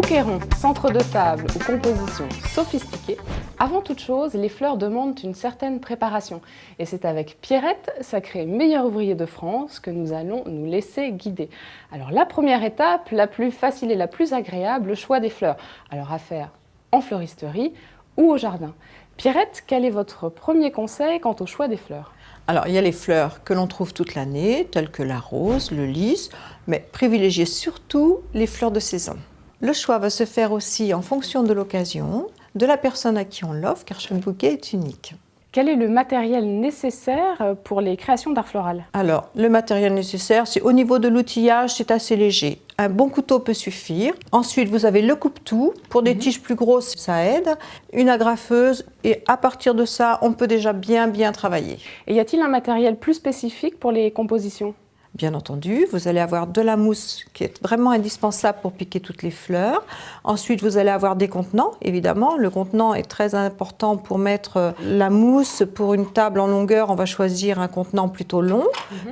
Bouquet rond, centre de table ou composition sophistiquée, avant toute chose, les fleurs demandent une certaine préparation. Et c'est avec Pierrette, sacré meilleur ouvrier de France, que nous allons nous laisser guider. Alors la première étape, la plus facile et la plus agréable, le choix des fleurs. Alors à faire en floristerie ou au jardin. Pierrette, quel est votre premier conseil quant au choix des fleurs ? Alors, il y a les fleurs que l'on trouve toute l'année, telles que la rose, le lys, mais privilégiez surtout les fleurs de saison. Le choix va se faire aussi en fonction de l'occasion, de la personne à qui on l'offre, car chaque bouquet est unique. Quel est le matériel nécessaire pour les créations d'art floral ? Alors, le matériel nécessaire, c'est au niveau de l'outillage, c'est assez léger. Un bon couteau peut suffire. Ensuite, vous avez le coupe-tout. Pour des tiges plus grosses, ça aide. Une agrafeuse. Et à partir de ça, on peut déjà bien travailler. Et y a-t-il un matériel plus spécifique pour les compositions ? Bien entendu, vous allez avoir de la mousse qui est vraiment indispensable pour piquer toutes les fleurs. Ensuite, vous allez avoir des contenants, évidemment. Le contenant est très important pour mettre la mousse. Pour une table en longueur, on va choisir un contenant plutôt long.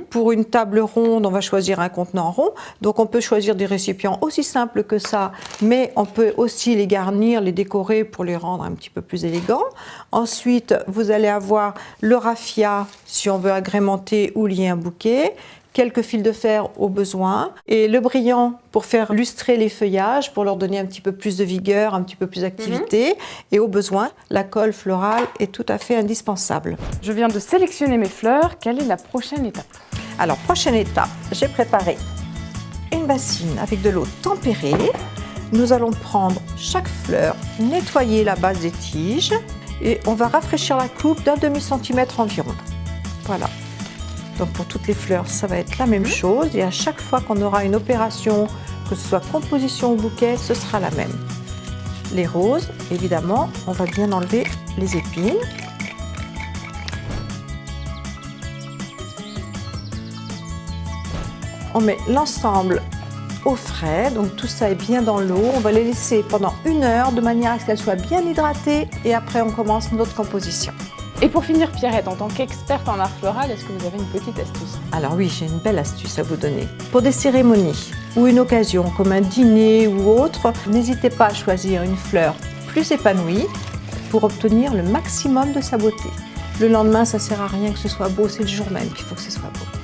Pour une table ronde, on va choisir un contenant rond. Donc, on peut choisir des récipients aussi simples que ça, mais on peut aussi les garnir, les décorer pour les rendre un petit peu plus élégants. Ensuite, vous allez avoir le raffia si on veut agrémenter ou lier un bouquet. Quelques fils de fer au besoin et le brillant pour faire lustrer les feuillages, pour leur donner un petit peu plus de vigueur, un petit peu plus d'activité. Et au besoin, la colle florale est tout à fait indispensable. Je viens de sélectionner mes fleurs. Quelle est la prochaine étape ? Alors, prochaine étape, j'ai préparé une bassine avec de l'eau tempérée. Nous allons prendre chaque fleur, nettoyer la base des tiges et on va rafraîchir la coupe d'un demi-centimètre environ. Voilà. Donc pour toutes les fleurs, ça va être la même chose et à chaque fois qu'on aura une opération, que ce soit composition ou bouquet, ce sera la même. Les roses, évidemment, on va bien enlever les épines. On met l'ensemble au frais, donc tout ça est bien dans l'eau. On va les laisser pendant 1 heure de manière à ce qu'elles soient bien hydratées et après on commence notre composition. Et pour finir, Pierrette, en tant qu'experte en art floral, est-ce que vous avez une petite astuce ? Alors oui, j'ai une belle astuce à vous donner. Pour des cérémonies ou une occasion comme un dîner ou autre, n'hésitez pas à choisir une fleur plus épanouie pour obtenir le maximum de sa beauté. Le lendemain, ça ne sert à rien que ce soit beau, c'est le jour même qu'il faut que ce soit beau.